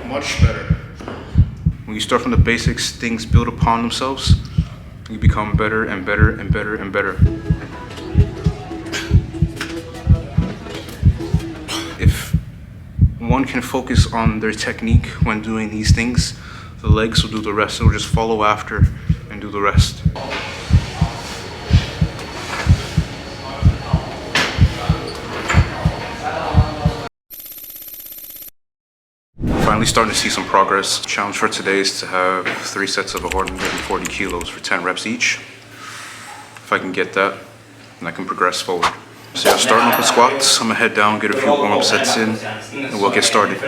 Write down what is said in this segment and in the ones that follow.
Much better. When you start from the basics, things build upon themselves. You become better and better and better and better. If one can focus on their technique when doing these things, the legs will do the rest. It'll just follow after and do the rest. Finally starting to see some progress. Challenge for today is to have 3 sets of 140 kilos for 10 reps each. If I can get that, then I can progress forward. So yeah, starting off with squats, I'm gonna head down, get a few warm-up sets in, and we'll get started.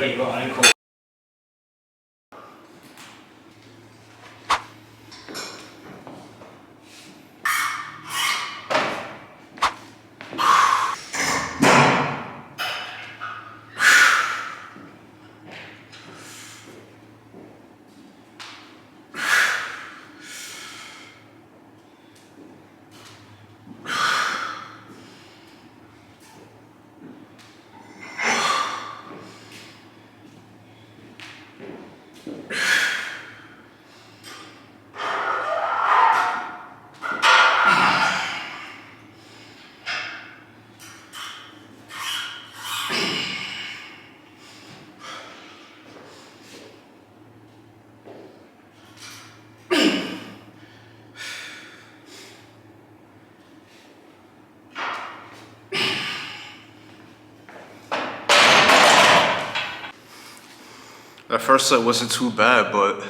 That first set wasn't too bad, but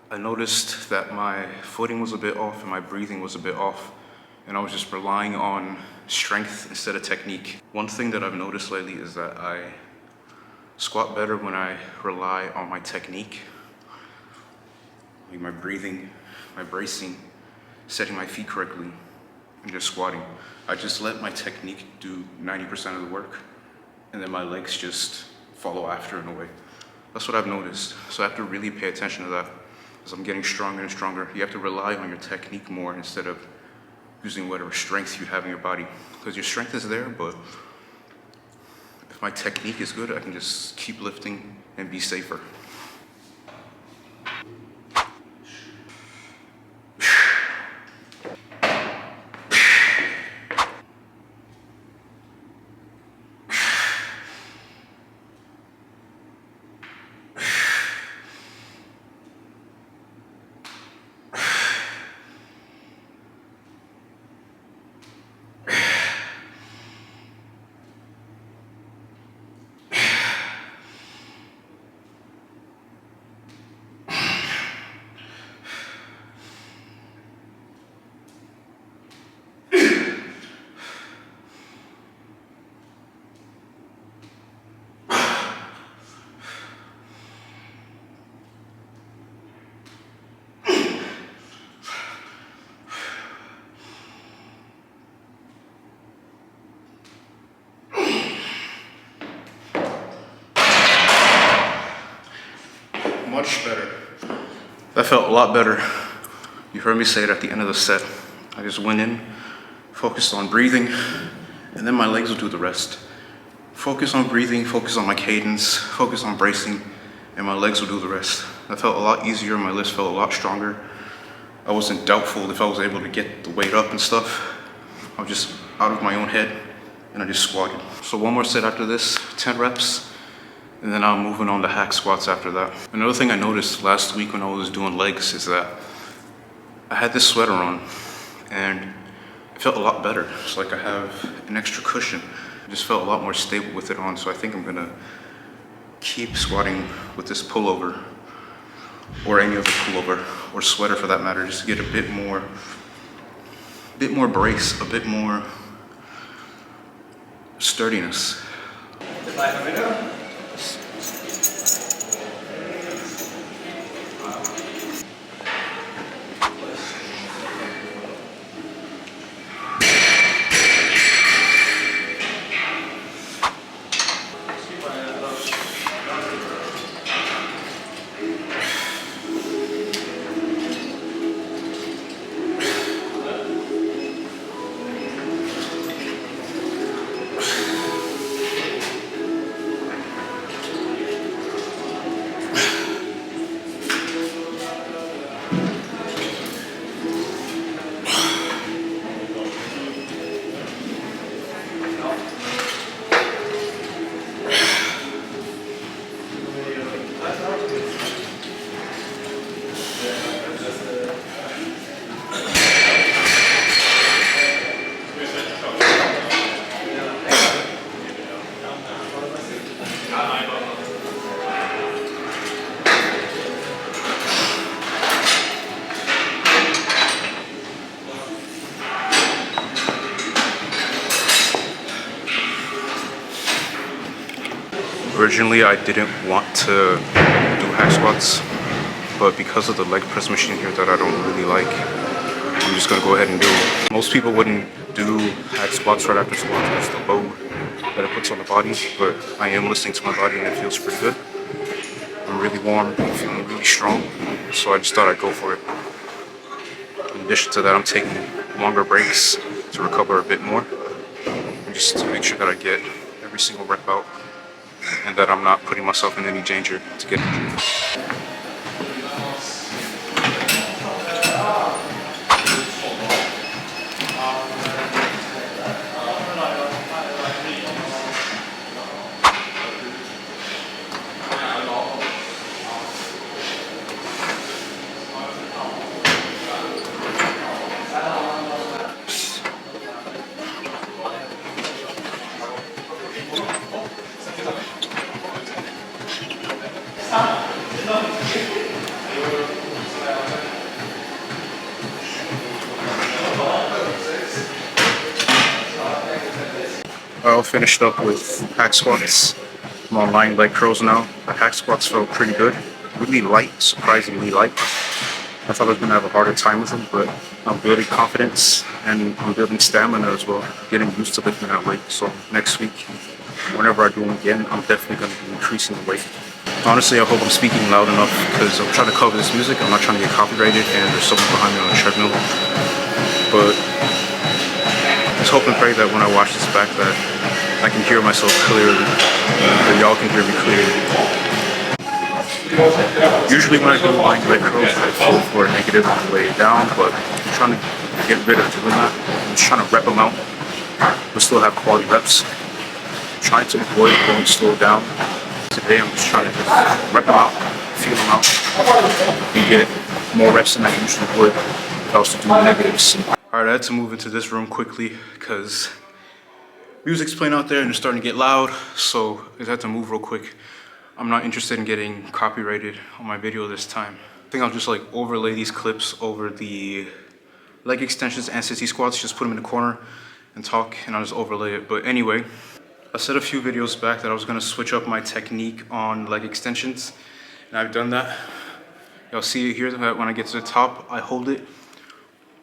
I noticed that my footing was a bit off and my breathing was a bit off, and I was just relying on strength instead of technique. One thing that I've noticed lately is that I squat better when I rely on my technique, like my breathing, my bracing, setting my feet correctly, and just squatting. I just let my technique do 90% of the work, and then my legs just follow after in a way. That's what I've noticed. So I have to really pay attention to that. As I'm getting stronger and stronger, you have to rely on your technique more instead of using whatever strength you have in your body. Because your strength is there, but if my technique is good, I can just keep lifting and be safer. Much better. That felt a lot better. You heard me say it at the end of the set. I just went in, focused on breathing, and then my legs will do the rest. Focus on breathing, focus on my cadence, focus on bracing, and my legs will do the rest. That felt a lot easier, my lifts felt a lot stronger. I wasn't doubtful if I was able to get the weight up and stuff. I was just out of my own head, and I just squatted. So one more set after this, 10 reps. And then I'm moving on to hack squats after that. Another thing I noticed last week when I was doing legs is that I had this sweater on and it felt a lot better. It's like I have an extra cushion. I just felt a lot more stable with it on. So I think I'm gonna keep squatting with this pullover or any other pullover or sweater for that matter, just to get a bit more brace, a bit more sturdiness. Originally, I didn't want to do hack squats, but because of the leg press machine here that I don't really like, I'm just gonna go ahead and do it. Most people wouldn't do hack squats right after squats because the load that it puts on the body, but I am listening to my body and it feels pretty good. I'm really warm, I'm feeling really strong, so I just thought I'd go for it. In addition to that, I'm taking longer breaks to recover a bit more, just to make sure that I get every single rep out and that I'm not putting myself in any danger to get injured. I all finished up with hack squats. I'm on lying leg curls now. The hack squats felt pretty good. Really light, surprisingly light. I thought I was going to have a harder time with them, but I'm building confidence and I'm building stamina as well. Getting used to lifting that weight. So next week, whenever I do them again, I'm definitely going to be increasing the weight. Honestly, I hope I'm speaking loud enough because I'm trying to cover this music. I'm not trying to get copyrighted and there's someone behind me on a treadmill. But just hope and pray that when I watch this back that I can hear myself clearly, that y'all can hear me clearly. Usually when I do lying leg curls, I feel for a negative on the way down, but I'm trying to get rid of doing that. I'm just trying to rep them out, but still have quality reps. I'm trying to avoid going slow down. Today I'm just trying to just rep them out, feel them out, and get more reps than I usually would if I was to do negatives. Alright, I had to move into this room quickly because music's playing out there and it's starting to get loud, so I had to move real quick. I'm not interested in getting copyrighted on my video this time. I think I'll just like overlay these clips over the leg extensions and sissy squats, just put them in the corner and talk, and I'll just overlay it. But anyway, I said a few videos back that I was gonna switch up my technique on leg extensions, and I've done that. Y'all see it here that when I get to the top, I hold it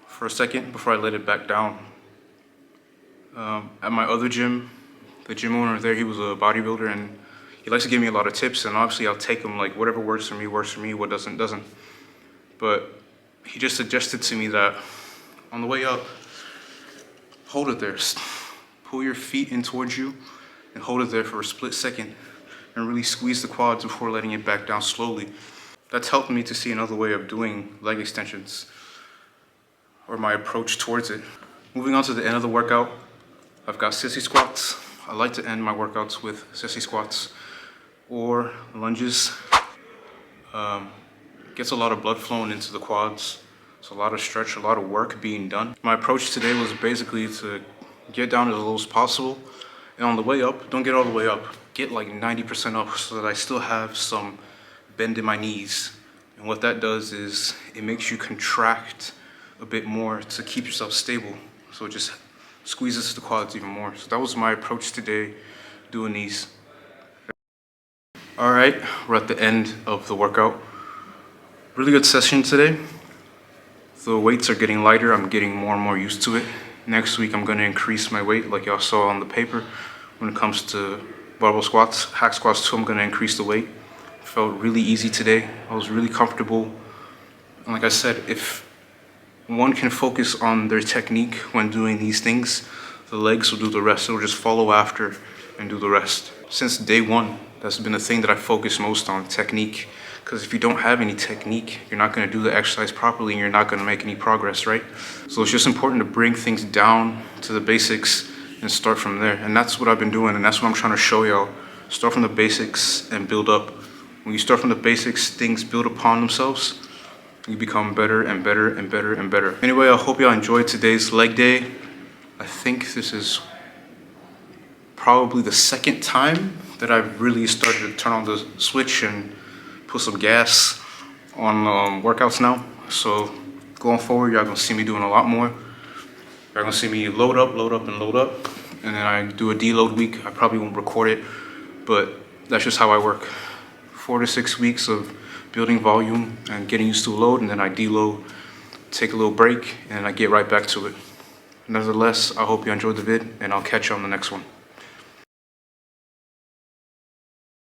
for a second before I let it back down. At my other gym, the gym owner there, he was a bodybuilder and he likes to give me a lot of tips, and obviously I'll take them, like whatever works for me, what doesn't. But he just suggested to me that on the way up, hold it there. Pull your feet in towards you and hold it there for a split second and really squeeze the quads before letting it back down slowly. That's helped me to see another way of doing leg extensions, or my approach towards it. Moving on to the end of the workout, I've got sissy squats. I like to end my workouts with sissy squats or lunges. Gets a lot of blood flowing into the quads. It's a lot of stretch, a lot of work being done. My approach today was basically to get down as low as possible, and on the way up, don't get all the way up. Get like 90% up so that I still have some bend in my knees. And what that does is it makes you contract a bit more to keep yourself stable. So it just squeezes the quads even more. So that was my approach today, doing these. All right, we're at the end of the workout. Really good session today. The weights are getting lighter. I'm getting more and more used to it. Next week, I'm gonna increase my weight like y'all saw on the paper. When it comes to barbell squats, hack squats too, I'm gonna increase the weight. Felt really easy today. I was really comfortable. And like I said, if one can focus on their technique when doing these things, the legs will do the rest. It'll just follow after and do the rest. Since day one, that's been the thing that I focus most on, technique. Because if you don't have any technique, you're not gonna do the exercise properly and you're not gonna make any progress, right? So it's just important to bring things down to the basics and start from there. And that's what I've been doing, and that's what I'm trying to show y'all. Start from the basics and build up. When you start from the basics, things build upon themselves. You become better and better and better and better. Anyway, I hope y'all enjoyed today's leg day. I think this is probably the second time that I've really started to turn on the switch and put some gas on workouts now. So going forward, y'all gonna see me doing a lot more. Y'all gonna see me load up, and then I do a deload week. I probably won't record it, but that's just how I work. 4 to 6 weeks of building volume and getting used to a load, and then I deload, take a little break, and I get right back to it. Nevertheless, I hope you enjoyed the vid, and I'll catch you on the next one.